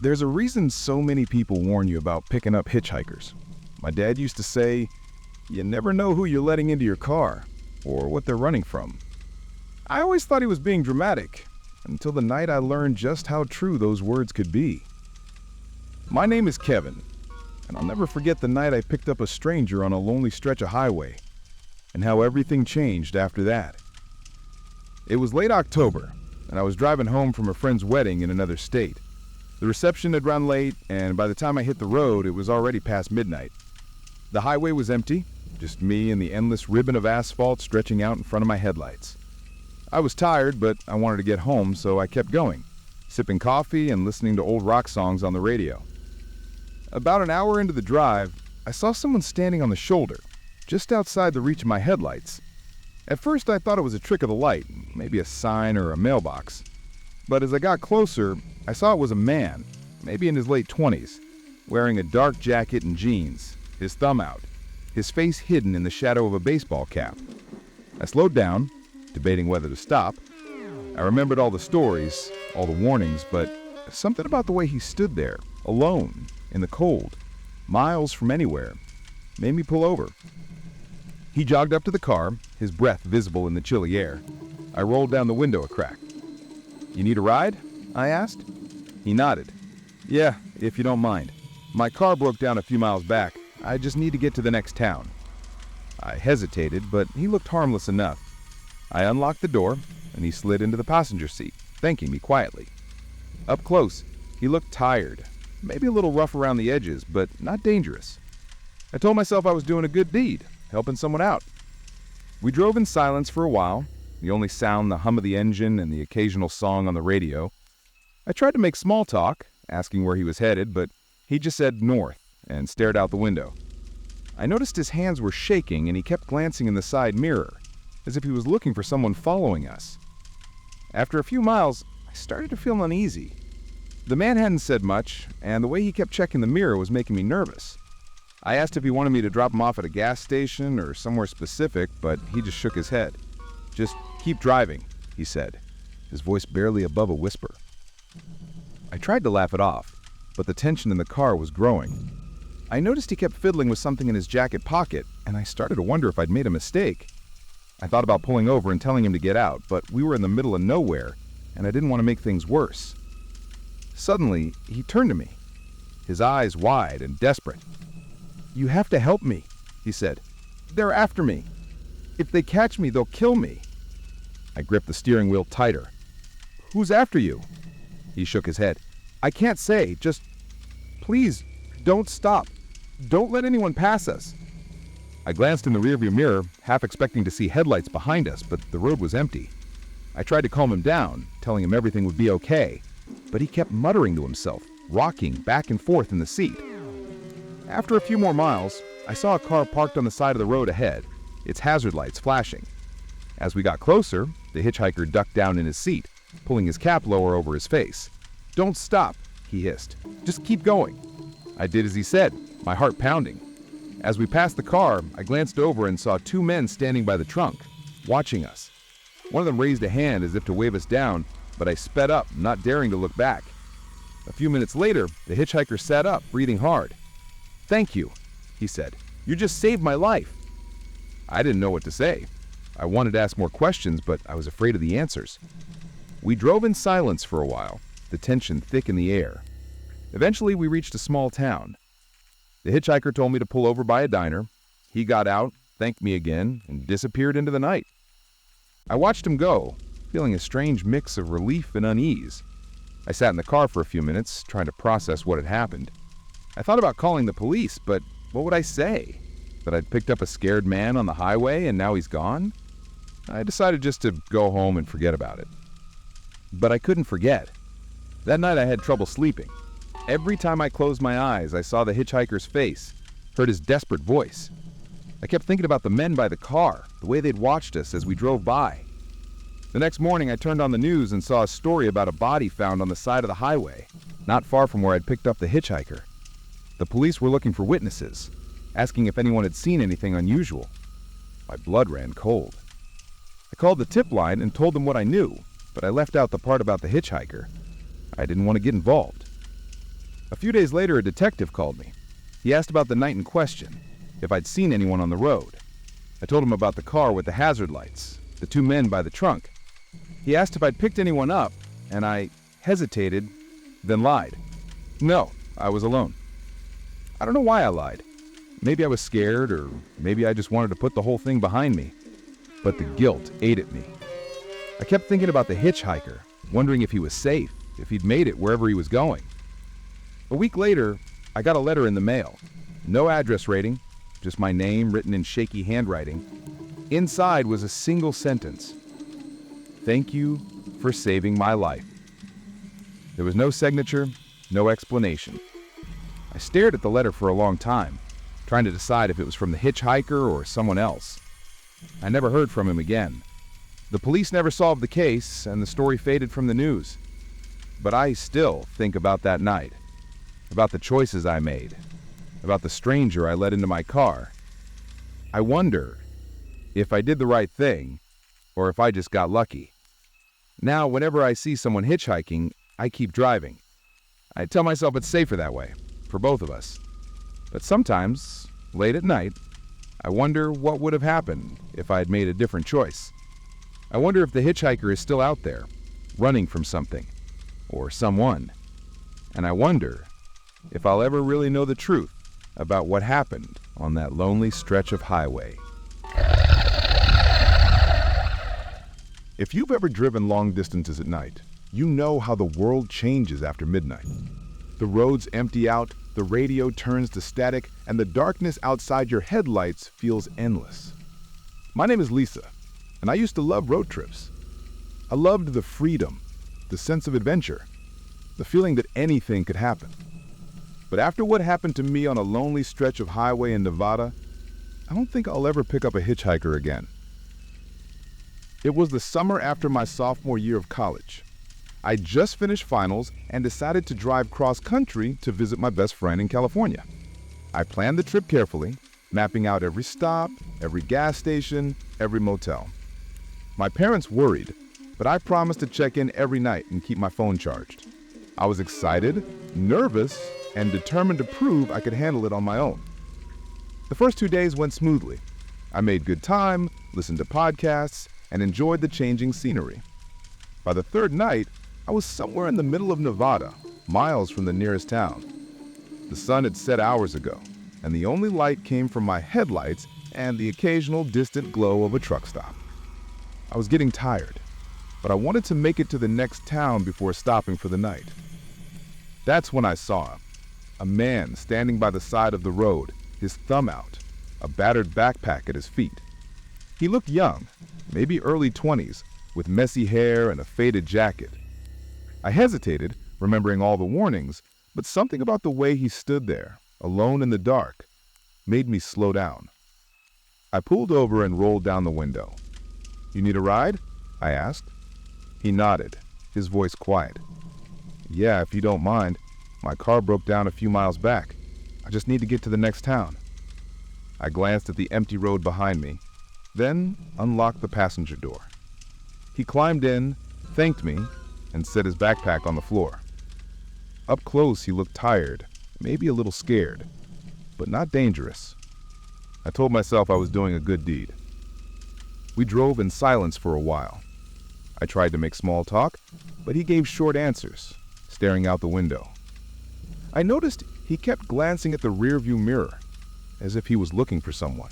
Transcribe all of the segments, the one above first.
There's a reason so many people warn you about picking up hitchhikers. My dad used to say, you never know who you're letting into your car, or what they're running from. I always thought he was being dramatic, until the night I learned just how true those words could be. My name is Kevin, and I'll never forget the night I picked up a stranger on a lonely stretch of highway, and how everything changed after that. It was late October, and I was driving home from a friend's wedding in another state. The reception had run late, and by the time I hit the road, it was already past midnight. The highway was empty, just me and the endless ribbon of asphalt stretching out in front of my headlights. I was tired, but I wanted to get home, so I kept going, sipping coffee and listening to old rock songs on the radio. About an hour into the drive, I saw someone standing on the shoulder, just outside the reach of my headlights. At first, I thought it was a trick of the light, maybe a sign or a mailbox. But as I got closer, I saw it was a man, maybe in his late 20s, wearing a dark jacket and jeans, his thumb out, his face hidden in the shadow of a baseball cap. I slowed down, debating whether to stop. I remembered all the stories, all the warnings, but something about the way he stood there, alone, in the cold, miles from anywhere, made me pull over. He jogged up to the car, his breath visible in the chilly air. I rolled down the window a crack. "You need a ride?" I asked. He nodded. "Yeah, if you don't mind. My car broke down a few miles back. I just need to get to the next town." I hesitated, but he looked harmless enough. I unlocked the door, and he slid into the passenger seat, thanking me quietly. Up close, he looked tired, maybe a little rough around the edges, but not dangerous. I told myself I was doing a good deed, helping someone out. We drove in silence for a while, the only sound the hum of the engine and the occasional song on the radio. I tried to make small talk, asking where he was headed, but he just said north and stared out the window. I noticed his hands were shaking and he kept glancing in the side mirror, as if he was looking for someone following us. After a few miles, I started to feel uneasy. The man hadn't said much, and the way he kept checking the mirror was making me nervous. I asked if he wanted me to drop him off at a gas station or somewhere specific, but he just shook his head. "Just keep driving," he said, his voice barely above a whisper. I tried to laugh it off, but the tension in the car was growing. I noticed he kept fiddling with something in his jacket pocket, and I started to wonder if I'd made a mistake. I thought about pulling over and telling him to get out, but we were in the middle of nowhere, and I didn't want to make things worse. Suddenly, he turned to me, his eyes wide and desperate. "You have to help me," he said. "They're after me. If they catch me, they'll kill me." I gripped the steering wheel tighter. "Who's after you?" He shook his head. "I can't say. Just, please, don't stop. Don't let anyone pass us." I glanced in the rearview mirror, half expecting to see headlights behind us, but the road was empty. I tried to calm him down, telling him everything would be okay, but he kept muttering to himself, rocking back and forth in the seat. After a few more miles, I saw a car parked on the side of the road ahead, its hazard lights flashing. As we got closer, the hitchhiker ducked down in his seat, pulling his cap lower over his face. "Don't stop," he hissed. "Just keep going." I did as he said, my heart pounding. As we passed the car, I glanced over and saw two men standing by the trunk, watching us. One of them raised a hand as if to wave us down, but I sped up, not daring to look back. A few minutes later, the hitchhiker sat up, breathing hard. "Thank you," he said. "You just saved my life." I didn't know what to say. I wanted to ask more questions, but I was afraid of the answers. We drove in silence for a while, the tension thick in the air. Eventually, we reached a small town. The hitchhiker told me to pull over by a diner. He got out, thanked me again, and disappeared into the night. I watched him go, feeling a strange mix of relief and unease. I sat in the car for a few minutes, trying to process what had happened. I thought about calling the police, but what would I say? That I'd picked up a scared man on the highway and now he's gone? I decided just to go home and forget about it. But I couldn't forget. That night I had trouble sleeping. Every time I closed my eyes, I saw the hitchhiker's face, heard his desperate voice. I kept thinking about the men by the car, the way they'd watched us as we drove by. The next morning, I turned on the news and saw a story about a body found on the side of the highway, not far from where I'd picked up the hitchhiker. The police were looking for witnesses, asking if anyone had seen anything unusual. My blood ran cold. I called the tip line and told them what I knew, but I left out the part about the hitchhiker. I didn't want to get involved. A few days later, a detective called me. He asked about the night in question, if I'd seen anyone on the road. I told him about the car with the hazard lights, the two men by the trunk. He asked if I'd picked anyone up, and I hesitated, then lied. No, I was alone. I don't know why I lied. Maybe I was scared, or maybe I just wanted to put the whole thing behind me. But the guilt ate at me. I kept thinking about the hitchhiker, wondering if he was safe, if he'd made it wherever he was going. A week later, I got a letter in the mail. No address rating, just my name written in shaky handwriting. Inside was a single sentence. Thank you for saving my life. There was no signature, no explanation. I stared at the letter for a long time, trying to decide if it was from the hitchhiker or someone else. I never heard from him again. The police never solved the case, and the story faded from the news. But I still think about that night, about the choices I made, about the stranger I let into my car. I wonder if I did the right thing, or if I just got lucky. Now, whenever I see someone hitchhiking, I keep driving. I tell myself it's safer that way, for both of us. But sometimes, late at night, I wonder what would have happened if I had made a different choice. I wonder if the hitchhiker is still out there, running from something, or someone. And I wonder if I'll ever really know the truth about what happened on that lonely stretch of highway. If you've ever driven long distances at night, you know how the world changes after midnight. The roads empty out, the radio turns to static, and the darkness outside your headlights feels endless. My name is Lisa, and I used to love road trips. I loved the freedom, the sense of adventure, the feeling that anything could happen. But after what happened to me on a lonely stretch of highway in Nevada, I don't think I'll ever pick up a hitchhiker again. It was the summer after my sophomore year of college. I just finished finals and decided to drive cross-country to visit my best friend in California. I planned the trip carefully, mapping out every stop, every gas station, every motel. My parents worried, but I promised to check in every night and keep my phone charged. I was excited, nervous, and determined to prove I could handle it on my own. The first 2 days went smoothly. I made good time, listened to podcasts, and enjoyed the changing scenery. By the third night, I was somewhere in the middle of Nevada, miles from the nearest town. The sun had set hours ago, and the only light came from my headlights and the occasional distant glow of a truck stop. I was getting tired, but I wanted to make it to the next town before stopping for the night. That's when I saw him, a man standing by the side of the road, his thumb out, a battered backpack at his feet. He looked young, maybe early 20s, with messy hair and a faded jacket. I hesitated, remembering all the warnings, but something about the way he stood there, alone in the dark, made me slow down. I pulled over and rolled down the window. "You need a ride?" I asked. He nodded, his voice quiet. "Yeah, if you don't mind. My car broke down a few miles back. I just need to get to the next town." I glanced at the empty road behind me, then unlocked the passenger door. He climbed in, thanked me, and set his backpack on the floor. Up close, he looked tired, maybe a little scared, but not dangerous. I told myself I was doing a good deed. We drove in silence for a while. I tried to make small talk, but he gave short answers, staring out the window. I noticed he kept glancing at the rearview mirror, as if he was looking for someone.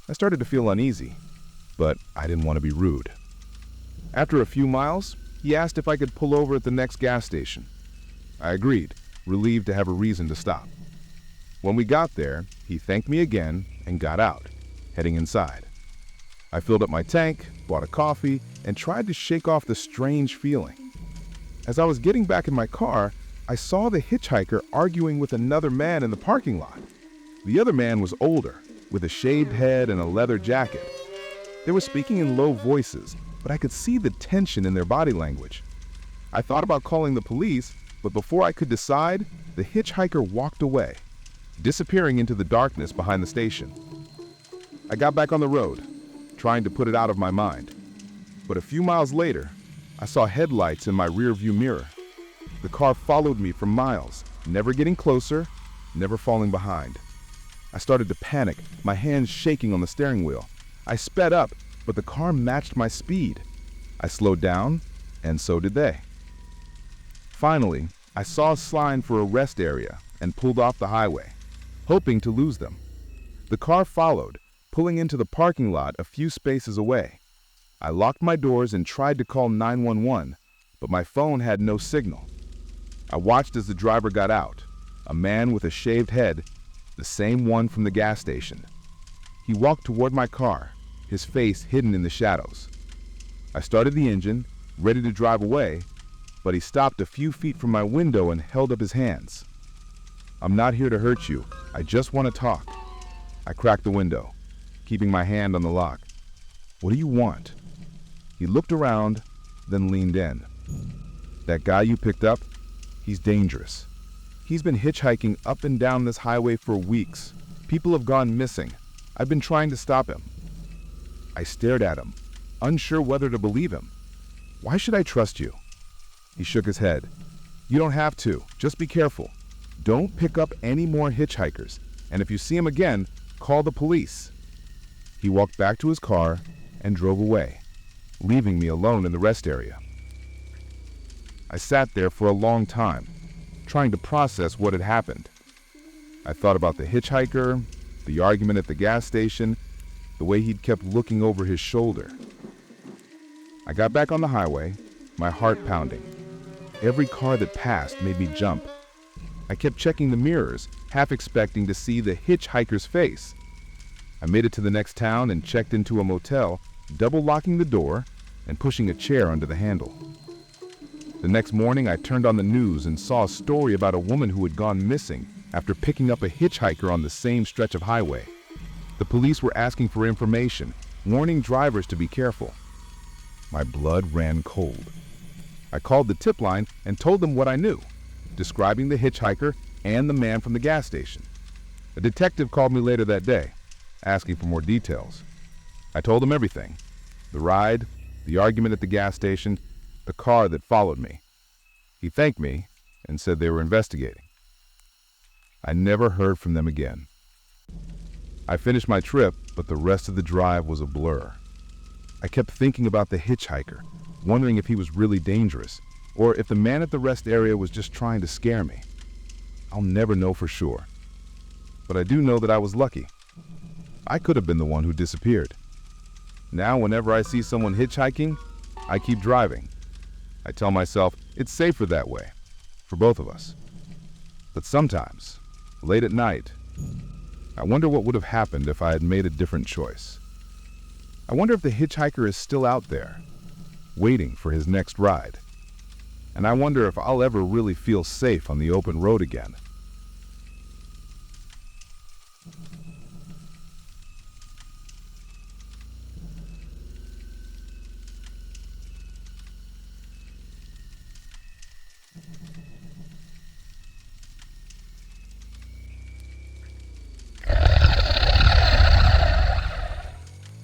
I started to feel uneasy, but I didn't want to be rude. After a few miles, he asked if I could pull over at the next gas station. I agreed, relieved to have a reason to stop. When we got there, he thanked me again and got out, heading inside. I filled up my tank, bought a coffee, and tried to shake off the strange feeling. As I was getting back in my car, I saw the hitchhiker arguing with another man in the parking lot. The other man was older, with a shaved head and a leather jacket. They were speaking in low voices, but I could see the tension in their body language. I thought about calling the police, but before I could decide, the hitchhiker walked away, disappearing into the darkness behind the station. I got back on the road, trying to put it out of my mind. But a few miles later, I saw headlights in my rearview mirror. The car followed me for miles, never getting closer, never falling behind. I started to panic, my hands shaking on the steering wheel. I sped up, but the car matched my speed. I slowed down, and so did they. Finally, I saw a sign for a rest area and pulled off the highway, hoping to lose them. The car followed, pulling into the parking lot a few spaces away. I locked my doors and tried to call 911, but my phone had no signal. I watched as the driver got out, a man with a shaved head, the same one from the gas station. He walked toward my car, his face hidden in the shadows. I started the engine, ready to drive away, but he stopped a few feet from my window and held up his hands. "I'm not here to hurt you. I just want to talk." I cracked the window, keeping my hand on the lock. "What do you want?" He looked around, then leaned in. "That guy you picked up, he's dangerous. He's been hitchhiking up and down this highway for weeks. People have gone missing. I've been trying to stop him." I stared at him, unsure whether to believe him. "Why should I trust you?" He shook his head. "You don't have to. Just be careful. Don't pick up any more hitchhikers, and if you see him again, call the police." He walked back to his car and drove away, leaving me alone in the rest area. I sat there for a long time, trying to process what had happened. I thought about the hitchhiker, the argument at the gas station, the way he'd kept looking over his shoulder. I got back on the highway, my heart pounding. Every car that passed made me jump. I kept checking the mirrors, half expecting to see the hitchhiker's face. I made it to the next town and checked into a motel, double locking the door and pushing a chair under the handle. The next morning, I turned on the news and saw a story about a woman who had gone missing after picking up a hitchhiker on the same stretch of highway. The police were asking for information, warning drivers to be careful. My blood ran cold. I called the tip line and told them what I knew, describing the hitchhiker and the man from the gas station. A detective called me later that day, asking for more details. I told him everything: the ride, the argument at the gas station, the car that followed me. He thanked me and said they were investigating. I never heard from them again. I finished my trip, but the rest of the drive was a blur. I kept thinking about the hitchhiker, wondering if he was really dangerous, or if the man at the rest area was just trying to scare me. I'll never know for sure. But I do know that I was lucky. I could have been the one who disappeared. Now, whenever I see someone hitchhiking, I keep driving. I tell myself it's safer that way, for both of us. But sometimes, late at night, I wonder what would have happened if I had made a different choice. I wonder if the hitchhiker is still out there, waiting for his next ride. And I wonder if I'll ever really feel safe on the open road again.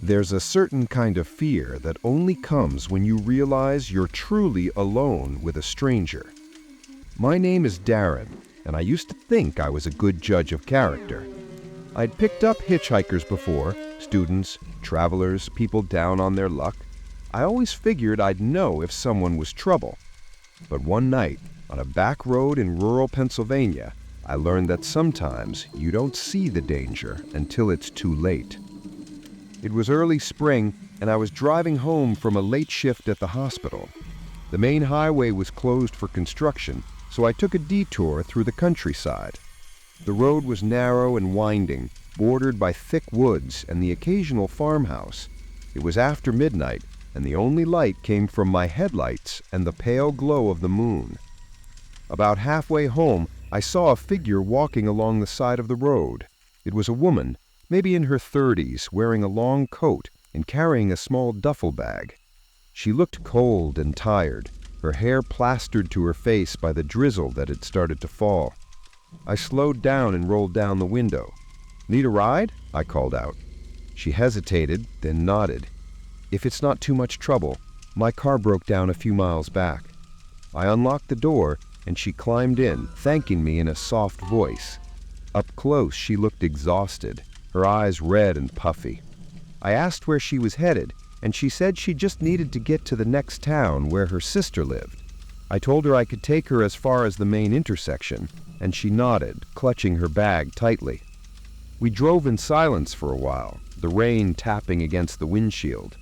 There's a certain kind of fear that only comes when you realize you're truly alone with a stranger. My name is Darren, and I used to think I was a good judge of character. I'd picked up hitchhikers before, students, travelers, people down on their luck. I always figured I'd know if someone was trouble. But one night, on a back road in rural Pennsylvania, I learned that sometimes you don't see the danger until it's too late. It was early spring, and I was driving home from a late shift at the hospital. The main highway was closed for construction, so I took a detour through the countryside. The road was narrow and winding, bordered by thick woods and the occasional farmhouse. It was after midnight, and the only light came from my headlights and the pale glow of the moon. About halfway home, I saw a figure walking along the side of the road. It was a woman, maybe in her 30s, wearing a long coat and carrying a small duffel bag. She looked cold and tired, her hair plastered to her face by the drizzle that had started to fall. I slowed down and rolled down the window. "Need a ride?" I called out. She hesitated, then nodded. "If it's not too much trouble, my car broke down a few miles back." I unlocked the door and she climbed in, thanking me in a soft voice. Up close, she looked exhausted, her eyes red and puffy. I asked where she was headed, and she said she just needed to get to the next town where her sister lived. I told her I could take her as far as the main intersection, and she nodded, clutching her bag tightly. We drove in silence for a while, the rain tapping against the windshield.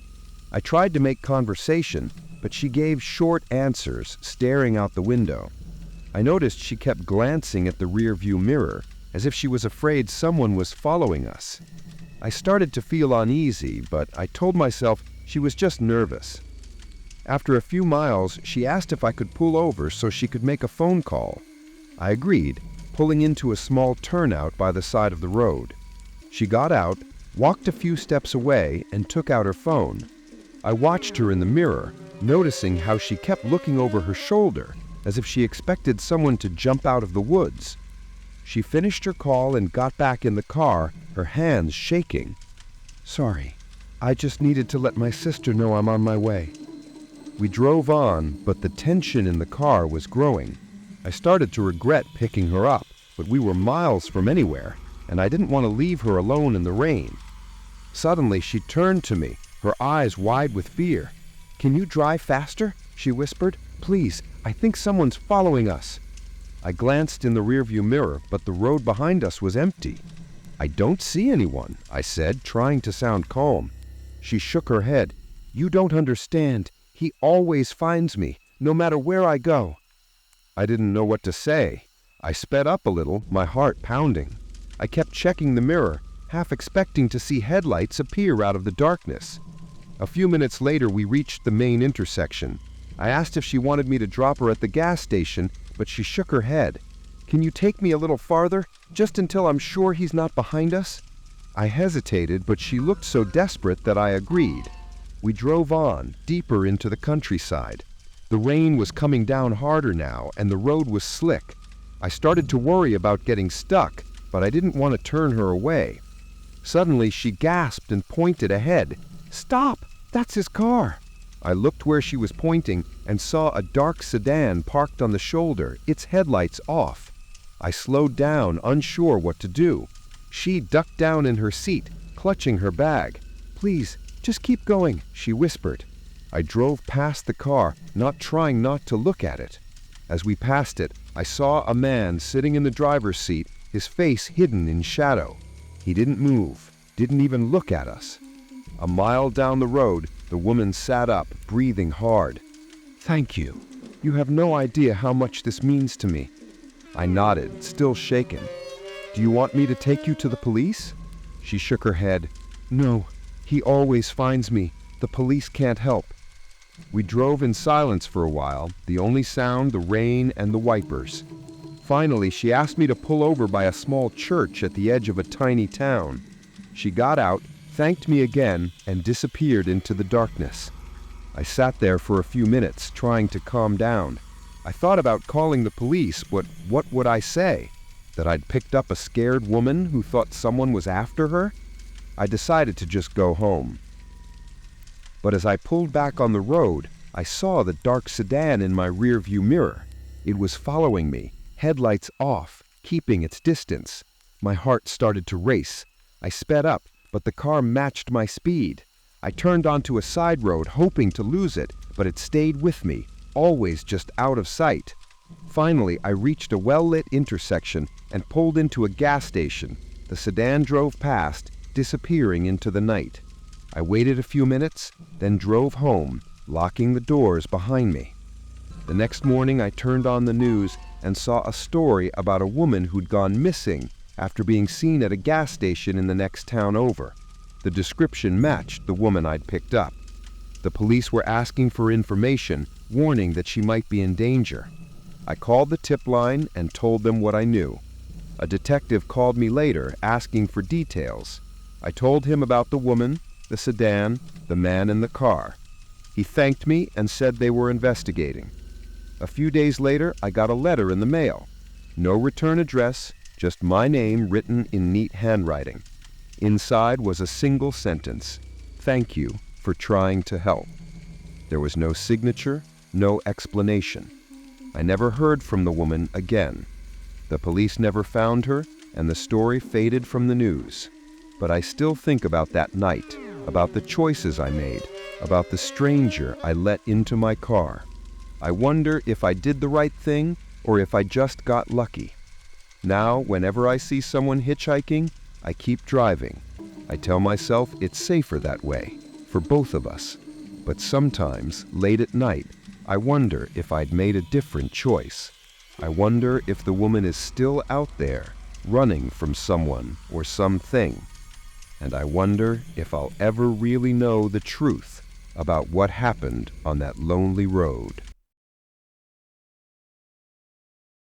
I tried to make conversation, but she gave short answers, staring out the window. I noticed she kept glancing at the rearview mirror, as if she was afraid someone was following us. I started to feel uneasy, but I told myself she was just nervous. After a few miles, she asked if I could pull over so she could make a phone call. I agreed, pulling into a small turnout by the side of the road. She got out, walked a few steps away, and took out her phone. I watched her in the mirror, noticing how she kept looking over her shoulder, as if she expected someone to jump out of the woods. She finished her call and got back in the car, her hands shaking. "Sorry, I just needed to let my sister know I'm on my way." We drove on, but the tension in the car was growing. I started to regret picking her up, but we were miles from anywhere, and I didn't want to leave her alone in the rain. Suddenly, she turned to me, her eyes wide with fear. "Can you drive faster?" she whispered. "Please, I think someone's following us." I glanced in the rearview mirror, but the road behind us was empty. "I don't see anyone," I said, trying to sound calm. She shook her head. "You don't understand. He always finds me, no matter where I go." I didn't know what to say. I sped up a little, my heart pounding. I kept checking the mirror, half expecting to see headlights appear out of the darkness. A few minutes later, we reached the main intersection. I asked if she wanted me to drop her at the gas station, but she shook her head. "Can you take me a little farther, just until I'm sure he's not behind us?" I hesitated, but she looked so desperate that I agreed. We drove on, deeper into the countryside. The rain was coming down harder now, and the road was slick. I started to worry about getting stuck, but I didn't want to turn her away. Suddenly, she gasped and pointed ahead. "Stop! That's his car!" I looked where she was pointing and saw a dark sedan parked on the shoulder, its headlights off. I slowed down, unsure what to do. She ducked down in her seat, clutching her bag. "Please, just keep going," she whispered. I drove past the car, trying not to look at it. As we passed it, I saw a man sitting in the driver's seat, his face hidden in shadow. He didn't move, didn't even look at us. A mile down the road, the woman sat up, breathing hard. "Thank you. You have no idea how much this means to me." I nodded, still shaken. "Do you want me to take you to the police?" She shook her head. "No, he always finds me. The police can't help." We drove in silence for a while, the only sound the rain and the wipers. Finally, she asked me to pull over by a small church at the edge of a tiny town. She got out, thanked me again, and disappeared into the darkness. I sat there for a few minutes, trying to calm down. I thought about calling the police, but what would I say? That I'd picked up a scared woman who thought someone was after her? I decided to just go home. But as I pulled back on the road, I saw the dark sedan in my rearview mirror. It was following me, headlights off, keeping its distance. My heart started to race. I sped up, but the car matched my speed. I turned onto a side road, hoping to lose it, but it stayed with me, always just out of sight. Finally, I reached a well-lit intersection and pulled into a gas station. The sedan drove past, disappearing into the night. I waited a few minutes, then drove home, locking the doors behind me. The next morning, I turned on the news and saw a story about a woman who'd gone missing after being seen at a gas station in the next town over. The description matched the woman I'd picked up. The police were asking for information, warning that she might be in danger. I called the tip line and told them what I knew. A detective called me later, asking for details. I told him about the woman, the sedan, the man in the car. He thanked me and said they were investigating. A few days later, I got a letter in the mail. No return address, just my name written in neat handwriting. Inside was a single sentence: "Thank you for trying to help." There was no signature, no explanation. I never heard from the woman again. The police never found her, and the story faded from the news. But I still think about that night, about the choices I made, about the stranger I let into my car. I wonder if I did the right thing or if I just got lucky. Now, whenever I see someone hitchhiking, I keep driving. I tell myself it's safer that way, for both of us. But sometimes, late at night, I wonder if I'd made a different choice. I wonder if the woman is still out there, running from someone or something. And I wonder if I'll ever really know the truth about what happened on that lonely road.